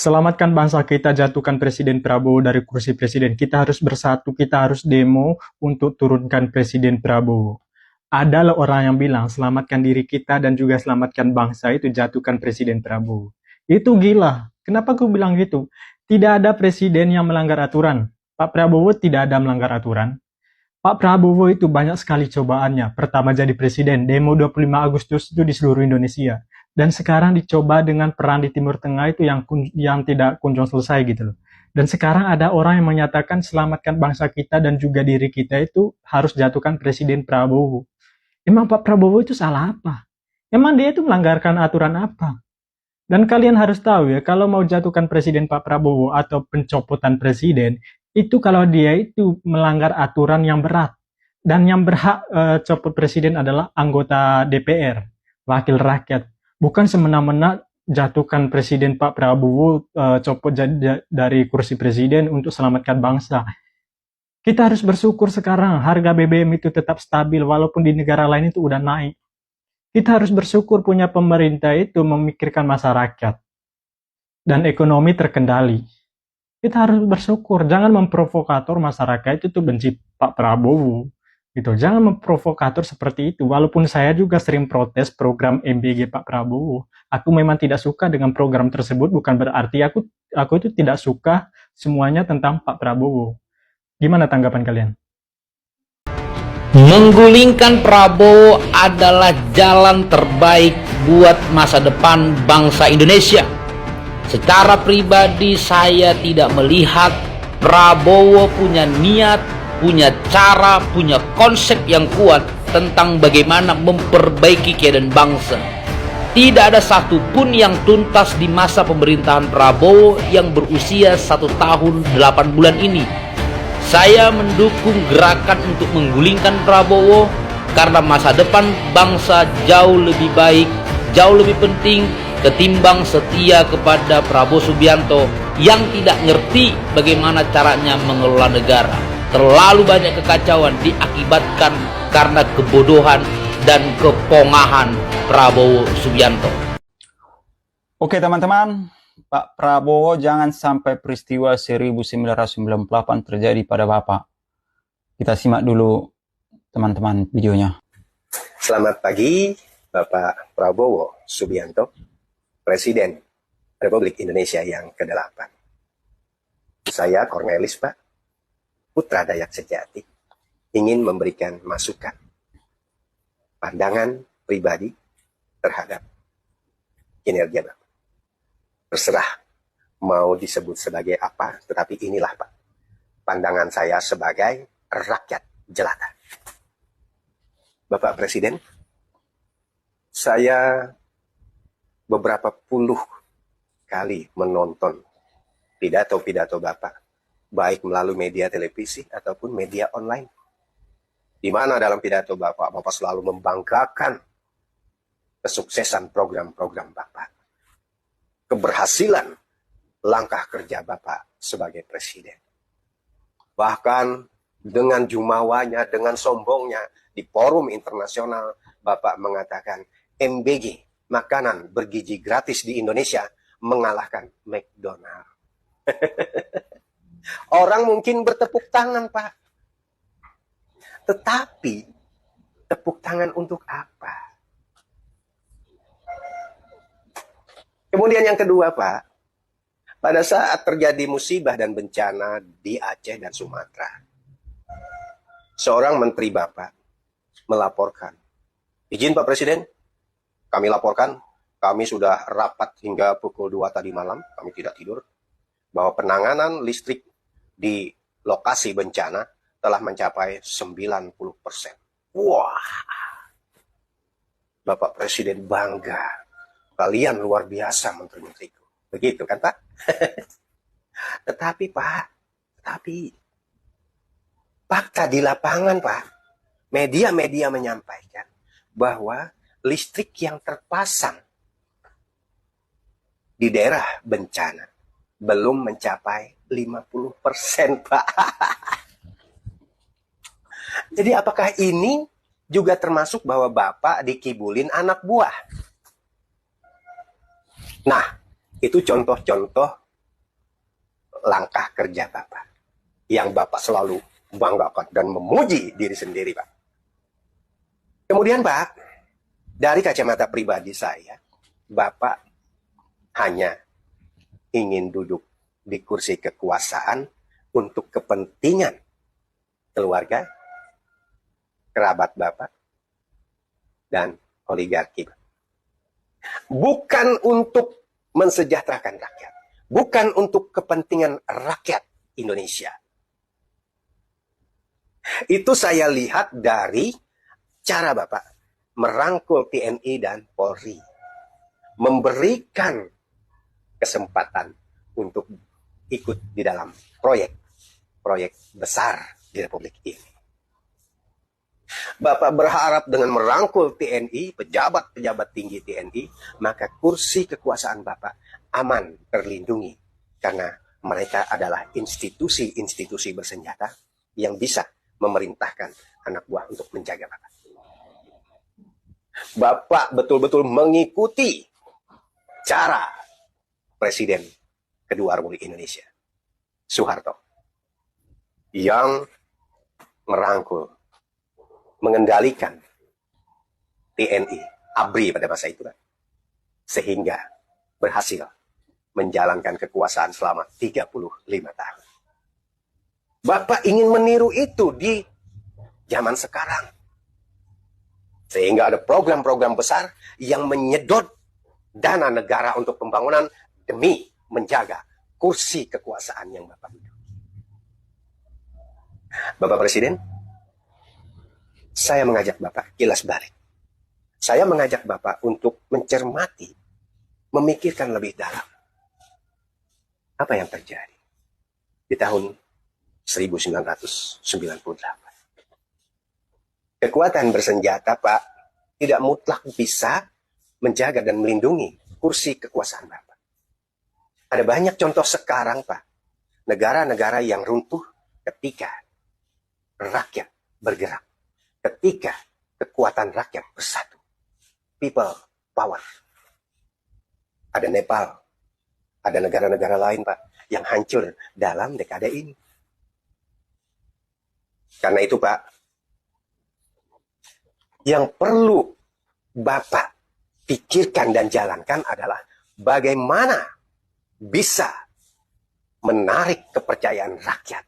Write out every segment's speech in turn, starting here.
Selamatkan bangsa kita, jatuhkan Presiden Prabowo dari kursi presiden. Kita harus bersatu, kita harus demo untuk turunkan Presiden Prabowo. Ada orang yang bilang, selamatkan diri kita dan juga selamatkan bangsa itu, jatuhkan Presiden Prabowo. Itu gila. Kenapa aku bilang gitu? Tidak ada presiden yang melanggar aturan. Pak Prabowo tidak ada melanggar aturan. Pak Prabowo itu banyak sekali cobaannya. Pertama jadi presiden, demo 25 Agustus itu di seluruh Indonesia. Dan sekarang dicoba dengan perang di Timur Tengah itu yang tidak kunjung selesai gitu loh. Dan sekarang ada orang yang menyatakan selamatkan bangsa kita dan juga diri kita itu harus jatuhkan Presiden Prabowo. Emang Pak Prabowo itu salah apa? Emang dia itu melanggarkan aturan apa? Dan kalian harus tahu ya, kalau mau jatuhkan Presiden Pak Prabowo atau pencopotan Presiden, itu kalau dia itu melanggar aturan yang berat. Dan yang berhak copot Presiden adalah anggota DPR, wakil rakyat. Bukan semena-mena jatuhkan Presiden Pak Prabowo, copot dari kursi Presiden untuk selamatkan bangsa. Kita harus bersyukur sekarang harga BBM itu tetap stabil, walaupun di negara lain itu udah naik. Kita harus bersyukur punya pemerintah itu memikirkan masyarakat dan ekonomi terkendali. Kita harus bersyukur, jangan memprovokator masyarakat itu tuh benci Pak Prabowo. Gitu. Jangan memprovokator seperti itu. Walaupun saya juga sering protes program MBG Pak Prabowo. Aku memang tidak suka dengan program tersebut, bukan berarti aku itu tidak suka semuanya tentang Pak Prabowo. Gimana tanggapan kalian? Menggulingkan Prabowo adalah jalan terbaik buat masa depan bangsa Indonesia. Secara pribadi saya tidak melihat Prabowo punya niat, punya cara, punya konsep yang kuat tentang bagaimana memperbaiki keadaan bangsa. Tidak ada satupun yang tuntas di masa pemerintahan Prabowo yang berusia 1 tahun 8 bulan ini. Saya mendukung gerakan untuk menggulingkan Prabowo karena masa depan bangsa jauh lebih baik, jauh lebih penting ketimbang setia kepada Prabowo Subianto yang tidak ngerti bagaimana caranya mengelola negara. Terlalu banyak kekacauan diakibatkan karena kebodohan dan kepongahan Prabowo Subianto. Oke teman-teman, Pak Prabowo jangan sampai peristiwa 1998 terjadi pada Bapak. Kita simak dulu teman-teman videonya. Selamat pagi Bapak Prabowo Subianto, Presiden Republik Indonesia yang ke-8. Saya Cornelis Pak, putra Dayak sejati, ingin memberikan masukan, pandangan pribadi terhadap kinerja Bapak. Terserah mau disebut sebagai apa, tetapi inilah Pak, pandangan saya sebagai rakyat jelata. Bapak Presiden, saya beberapa puluh kali menonton pidato-pidato Bapak, baik melalui media televisi ataupun media online. Di mana dalam pidato Bapak selalu membanggakan kesuksesan program-program Bapak, keberhasilan langkah kerja Bapak sebagai Presiden. Bahkan dengan jumawanya, dengan sombongnya di forum internasional, Bapak mengatakan MBG, makanan bergizi gratis di Indonesia, mengalahkan McDonald. Orang mungkin bertepuk tangan Pak, tetapi tepuk tangan untuk apa? Kemudian yang kedua Pak, pada saat terjadi musibah dan bencana di Aceh dan Sumatera, seorang menteri Bapak melaporkan, izin Pak Presiden, kami laporkan, kami sudah rapat hingga pukul 2 tadi malam, kami tidak tidur, bahwa penanganan listrik di lokasi bencana telah mencapai 90%. Wah, Bapak Presiden bangga. Kalian luar biasa menteri-menteriku. Begitu kan Pak? Tetapi Pak, fakta di lapangan Pak, media-media menyampaikan bahwa listrik yang terpasang di daerah bencana belum mencapai 50% Pak. Jadi apakah ini juga termasuk bahwa Bapak dikibulin anak buah? Nah, itu contoh-contoh langkah kerja Bapak, yang Bapak selalu banggakan dan memuji diri sendiri, Pak. Kemudian, Pak, dari kacamata pribadi saya, Bapak hanya ingin duduk di kursi kekuasaan untuk kepentingan keluarga, kerabat Bapak, dan oligarki. Bukan untuk mensejahterakan rakyat. Bukan untuk kepentingan rakyat Indonesia. Itu saya lihat dari cara Bapak merangkul TNI dan Polri. Memberikan kesempatan untuk ikut di dalam proyek besar di Republik ini. Bapak berharap dengan merangkul TNI, pejabat-pejabat tinggi TNI, maka kursi kekuasaan Bapak aman, terlindungi. Karena mereka adalah institusi-institusi bersenjata yang bisa memerintahkan anak buah untuk menjaga Bapak. Bapak betul-betul mengikuti cara Presiden kedua Republik Indonesia, Soeharto, yang merangkul, mengendalikan TNI, ABRI pada masa itu, sehingga berhasil menjalankan kekuasaan selama 35 tahun. Bapak ingin meniru itu di zaman sekarang. Sehingga ada program-program besar yang menyedot dana negara untuk pembangunan demi menjaga kursi kekuasaan yang Bapak duduki. Bapak Presiden, saya mengajak Bapak kilas balik. Saya mengajak Bapak untuk mencermati, memikirkan lebih dalam apa yang terjadi di tahun 1998. Kekuatan bersenjata, Pak, tidak mutlak bisa menjaga dan melindungi kursi kekuasaan Bapak. Ada banyak contoh sekarang, Pak, negara-negara yang runtuh ketika rakyat bergerak, ketika kekuatan rakyat bersatu. People power. Ada Nepal, ada negara-negara lain, Pak, yang hancur dalam dekade ini. Karena itu, Pak, yang perlu Bapak pikirkan dan jalankan adalah bagaimana bisa menarik kepercayaan rakyat.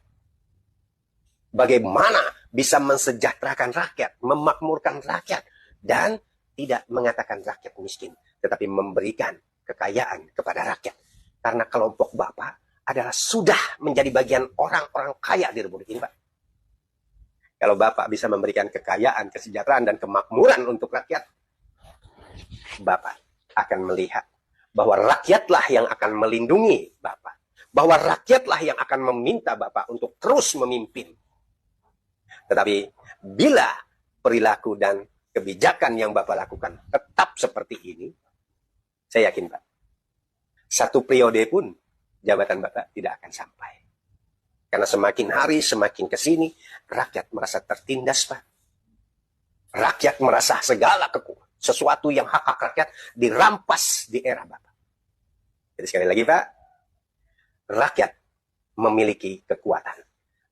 Bagaimana bisa mensejahterakan rakyat, memakmurkan rakyat, dan tidak mengatakan rakyat miskin, tetapi memberikan kekayaan kepada rakyat. Karena kelompok Bapak adalah sudah menjadi bagian orang-orang kaya di Republik ini, Pak. Kalau Bapak bisa memberikan kekayaan, kesejahteraan, dan kemakmuran untuk rakyat, Bapak akan melihat bahwa rakyatlah yang akan melindungi Bapak. Bahwa rakyatlah yang akan meminta Bapak untuk terus memimpin. Tetapi bila perilaku dan kebijakan yang Bapak lakukan tetap seperti ini, saya yakin, Pak, satu periode pun jabatan Bapak tidak akan sampai. Karena semakin hari, semakin ke sini, rakyat merasa tertindas, Pak. Rakyat merasa segala sesuatu yang hak-hak rakyat dirampas di era Bapak. Jadi sekali lagi, Pak, rakyat memiliki kekuatan.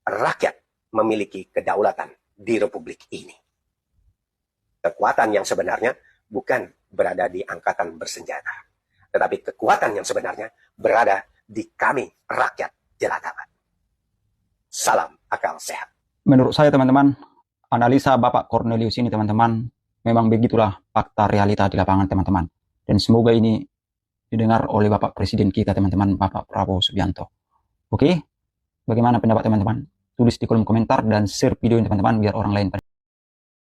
Rakyat memiliki kedaulatan di Republik ini. Kekuatan yang sebenarnya bukan berada di angkatan bersenjata. Tetapi kekuatan yang sebenarnya berada di kami, rakyat jelata, Pak. Salam akal sehat. Menurut saya, teman-teman, analisa Bapak Cornelius ini, teman-teman, memang begitulah fakta realita di lapangan, teman-teman. Dan semoga ini didengar oleh Bapak Presiden kita, teman-teman, Bapak Prabowo Subianto. Oke? Bagaimana pendapat teman-teman? Tulis di kolom komentar dan share video ini, teman-teman, biar orang lain